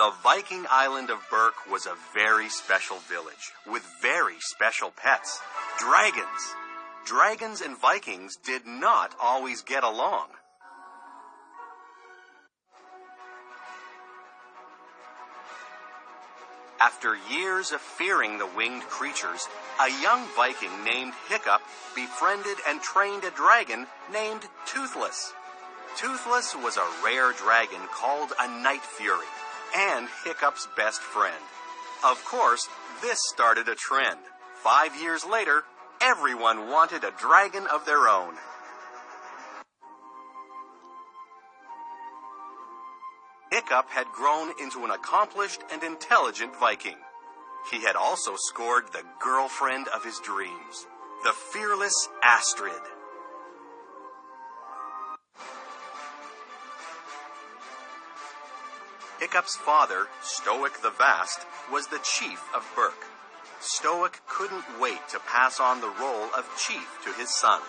The Viking island of Berk was a very special village with very special pets, dragons. Dragons and Vikings did not always get along. After years of fearing the winged creatures, a young Viking named Hiccup befriended and trained a dragon named Toothless. Toothless was a rare dragon called a night fury, and Hiccup's best friend. Of course, this started a trend. 5 years later, everyone wanted a dragon of their own. Hiccup had grown into an accomplished and intelligent Viking. He had also scored the girlfriend of his dreams, the fearless Astrid. Hiccup's father, Stoic the Vast, was the chief of Berk. Stoic couldn't wait to pass on the role of chief to his son,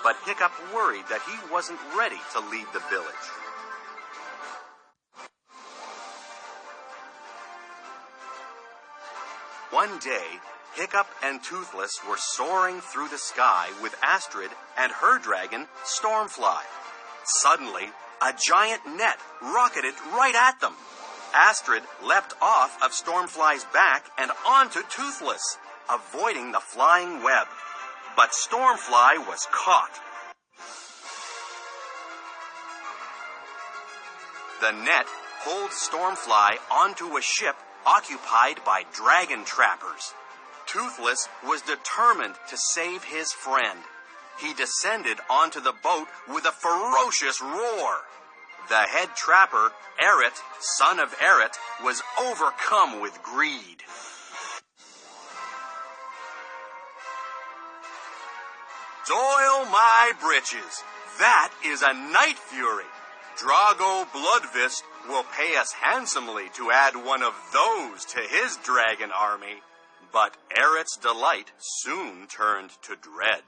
but Hiccup worried that he wasn't ready to lead the village. One day, Hiccup and Toothless were soaring through the sky with Astrid and her dragon, Stormfly. Suddenly, a giant net rocketed right at them. Astrid leapt off of Stormfly's back and onto Toothless, avoiding the flying web. But Stormfly was caught. The net pulled Stormfly onto a ship occupied by dragon trappers. Toothless was determined to save his friend. He descended onto the boat with a ferocious roar. The head trapper, Eret, son of Eret, was overcome with greed. Soil my britches! That is a night fury! Drago Bloodfist will pay us handsomely to add one of those to his dragon army. But Eret's delight soon turned to dread.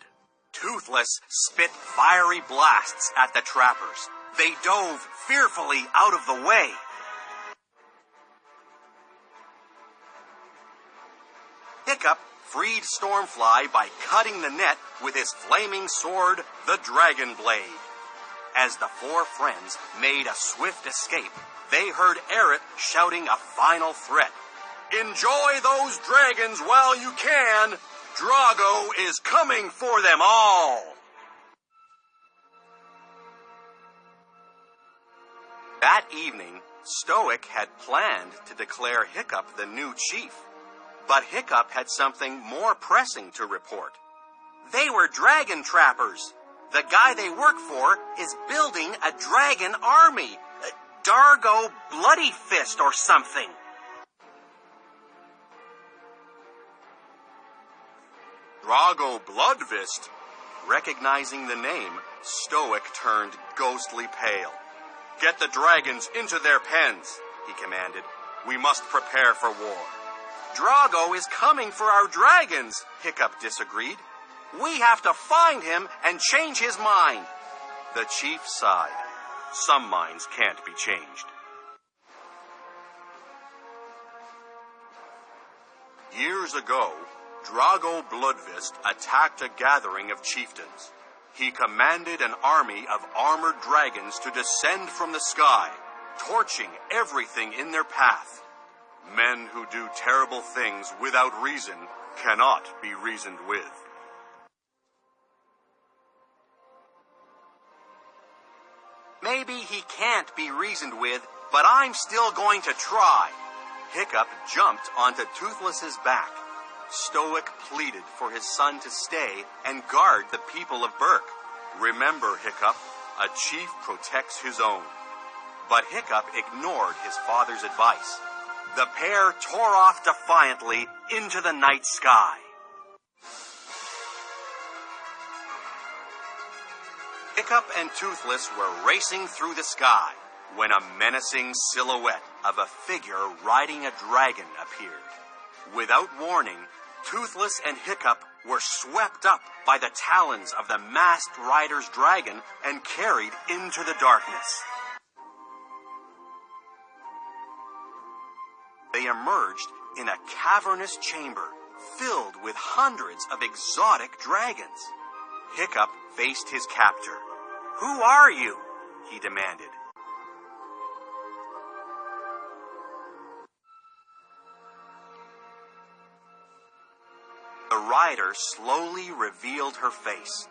Toothless spit fiery blasts at the trappers. They dove fearfully out of the way. Hiccup freed Stormfly by cutting the net with his flaming sword, the Dragon Blade. As the four friends made a swift escape, they heard Eret shouting a final threat. Enjoy those dragons while you can! Drago is coming for them all! That evening, Stoic had planned to declare Hiccup the new chief. But Hiccup had something more pressing to report. They were dragon trappers. The guy they work for is building a dragon army. Dargo Bloody Fist or something. Drago Bloodfist. Recognizing the name, Stoic turned ghostly pale. Get the dragons into their pens, he commanded. We must prepare for war. Drago is coming for our dragons, Hiccup disagreed. We have to find him and change his mind. The chief sighed. Some minds can't be changed. Years ago, Drago Bloodfist attacked a gathering of chieftains. He commanded an army of armored dragons to descend from the sky, torching everything in their path. Men who do terrible things without reason cannot be reasoned with. Maybe he can't be reasoned with, but I'm still going to try. Hiccup jumped onto Toothless's back. Stoic pleaded for his son to stay and guard the people of Berk. Remember, Hiccup, a chief protects his own. But Hiccup ignored his father's advice. The pair tore off defiantly into the night sky. Hiccup and Toothless were racing through the sky when a menacing silhouette of a figure riding a dragon appeared. Without warning, Toothless and Hiccup were swept up by the talons of the masked rider's dragon and carried into the darkness. They emerged in a cavernous chamber filled with hundreds of exotic dragons. Hiccup faced his captor. "Who are you?" he demanded. The rider slowly revealed her face.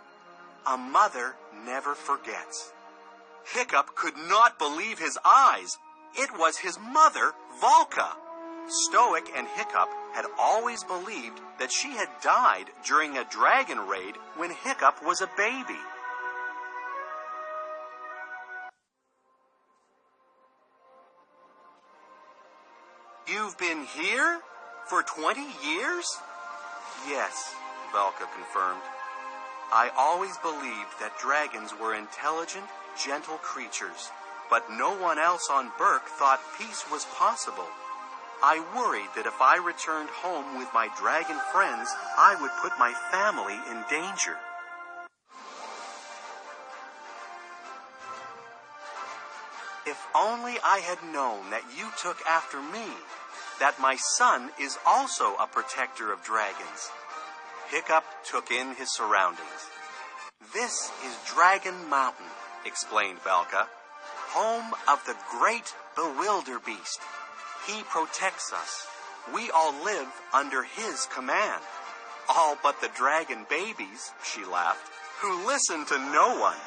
A mother never forgets. Hiccup could not believe his eyes. It was his mother, Volca. Stoic and Hiccup had always believed that she had died during a dragon raid when Hiccup was a baby. "You've been here for 20 years? "Yes," Volca confirmed. "I always believed that dragons were intelligent, gentle creatures, but no one else on Berk thought peace was possible. I worried that if I returned home with my dragon friends, I would put my family in danger." "If only I had known that you took after me, that my son is also a protector of dragons." Hiccup took in his surroundings. "This is Dragon Mountain," explained Valka, "home of the great Bewilderbeast. He protects us. We all live under his command. All but the dragon babies," she laughed, "who listen to no one."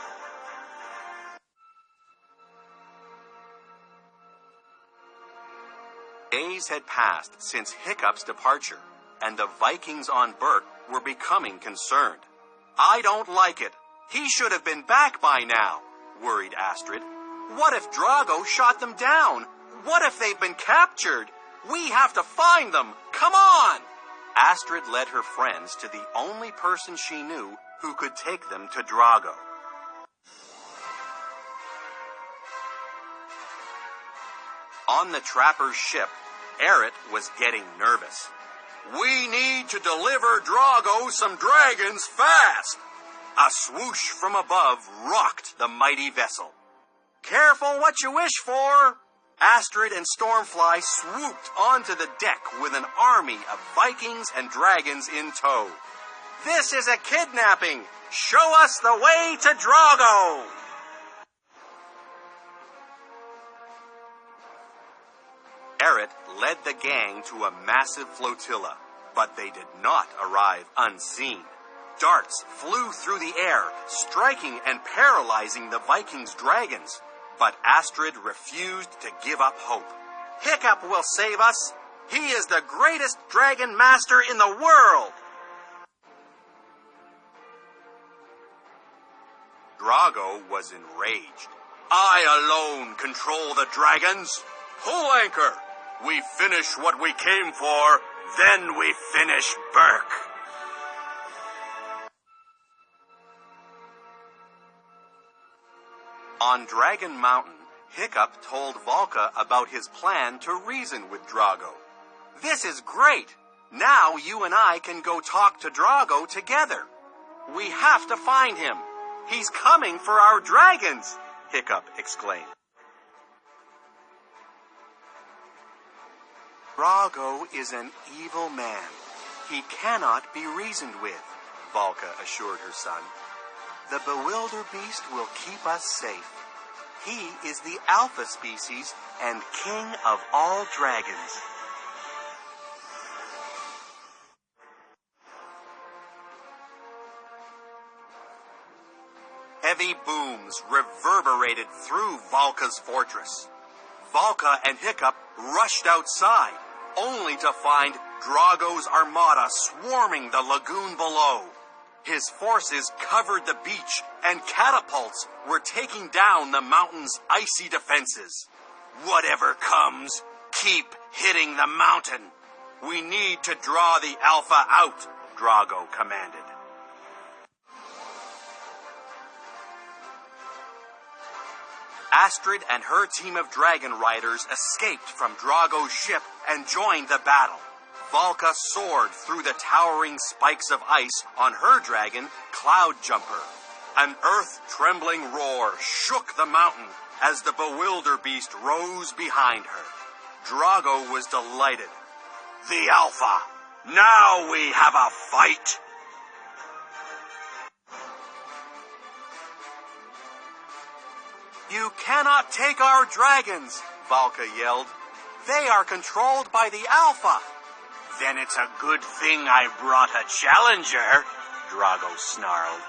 Days had passed since Hiccup's departure, and the Vikings on Berk were becoming concerned. "I don't like it. He should have been back by now," worried Astrid. "What if Drago shot them down? What if they've been captured? We have to find them. Come on!" Astrid led her friends to the only person she knew who could take them to Drago. On the trapper's ship, Eret was getting nervous. "We need to deliver Drago some dragons fast!" A swoosh from above rocked the mighty vessel. "Careful what you wish for!" Astrid and Stormfly swooped onto the deck with an army of Vikings and dragons in tow. "This is a kidnapping! Show us the way to Drago!" Eret led the gang to a massive flotilla, but they did not arrive unseen. Darts flew through the air, striking and paralyzing the Vikings' dragons. But Astrid refused to give up hope. "Hiccup will save us. He is the greatest dragon master in the world." Drago was enraged. "I alone control the dragons. Pull anchor. We finish what we came for, then we finish Berk." On Dragon Mountain, Hiccup told Volca about his plan to reason with Drago. "This is great! Now you and I can go talk to Drago together. We have to find him. He's coming for our dragons!" Hiccup exclaimed. "Drago is an evil man. He cannot be reasoned with," Volca assured her son. "The Bewilderbeast will keep us safe. He is the alpha species and king of all dragons." Heavy booms reverberated through Volca's fortress. Volca and Hiccup rushed outside, only to find Drago's armada swarming the lagoon below. His forces covered the beach, and catapults were taking down the mountain's icy defenses. "Whatever comes, keep hitting the mountain. We need to draw the Alpha out," Drago commanded. Astrid and her team of dragon riders escaped from Drago's ship and joined the battle. Volca soared through the towering spikes of ice on her dragon, Cloud Jumper. An earth-trembling roar shook the mountain as the Bewilderbeast rose behind her. Drago was delighted. The Alpha! Now we have a fight! You cannot take our dragons, Valka yelled. They are controlled by the Alpha. Then it's a good thing I brought a challenger, Drago snarled.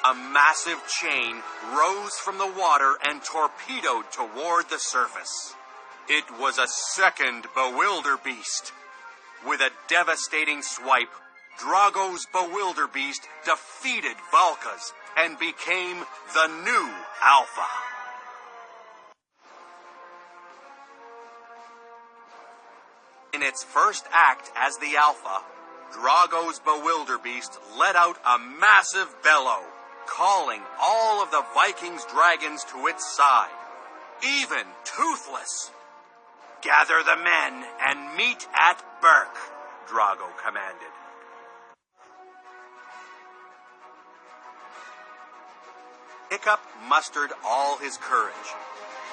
A massive chain rose from the water and torpedoed toward the surface. It was a second Bewilderbeast. With a devastating swipe, Drago's Bewilderbeast defeated Valka's and became the new Alpha. In its first act as the Alpha, Drago's Bewilderbeast let out a massive bellow, calling all of the Vikings' dragons to its side, even Toothless. Gather the men and meet at Berk, Drago commanded. Hiccup mustered all his courage.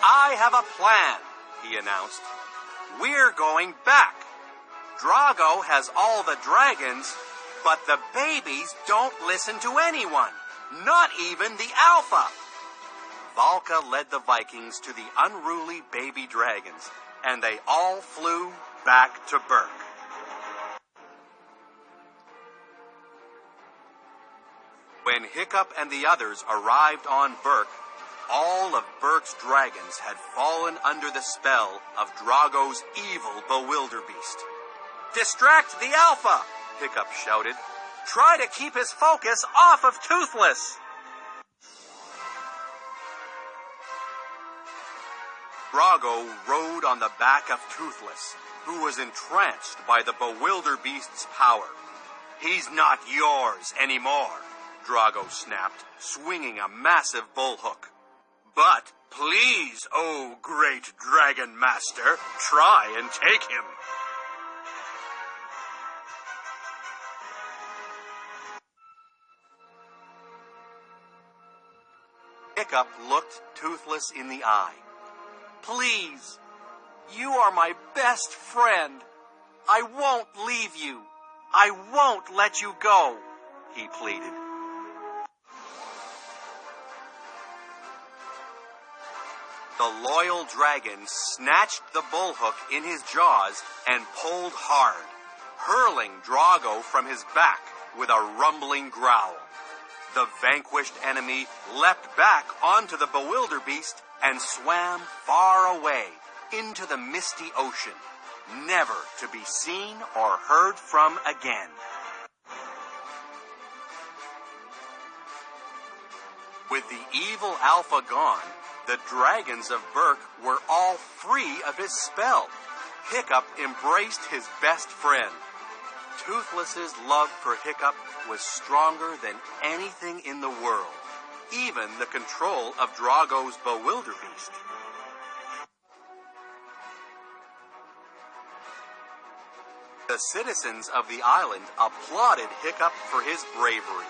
I have a plan, he announced. We're going back. Drago has all the dragons, but the babies don't listen to anyone, not even the Alpha. Valka led the Vikings to the unruly baby dragons, and they all flew back to Berk. When Hiccup and the others arrived on Berk, all of Berk's dragons had fallen under the spell of Drago's evil Bewilderbeast. Distract the Alpha, Hiccup shouted. Try to keep his focus off of Toothless. Drago rode on the back of Toothless, who was entranced by the Bewilderbeast's power. He's not yours anymore, Drago snapped, swinging a massive bullhook. But please, oh great Dragon Master, try and take him. Hiccup looked Toothless in the eye. Please, you are my best friend. I won't leave you. I won't let you go, he pleaded. The loyal dragon snatched the bullhook in his jaws and pulled hard, hurling Drago from his back with a rumbling growl. The vanquished enemy leapt back onto the Bewilderbeast and swam far away into the misty ocean, never to be seen or heard from again. With the evil Alpha gone, the dragons of Berk were all free of his spell. Hiccup embraced his best friend. Toothless's love for Hiccup was stronger than anything in the world, even the control of Drago's Bewilderbeast. The citizens of the island applauded Hiccup for his bravery.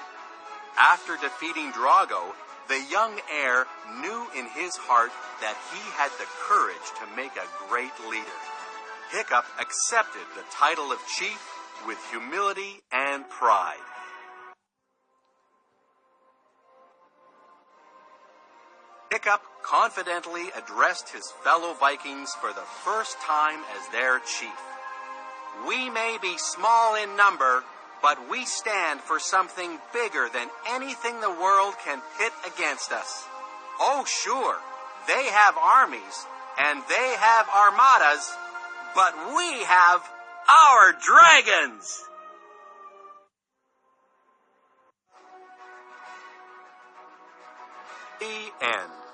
After defeating Drago, the young heir knew in his heart that he had the courage to make a great leader. Hiccup accepted the title of chief with humility and pride. Hiccup confidently addressed his fellow Vikings for the first time as their chief. We may be small in number, but we stand for something bigger than anything the world can pit against us. Oh, sure, they have armies, and they have armadas, but we have our dragons! The end.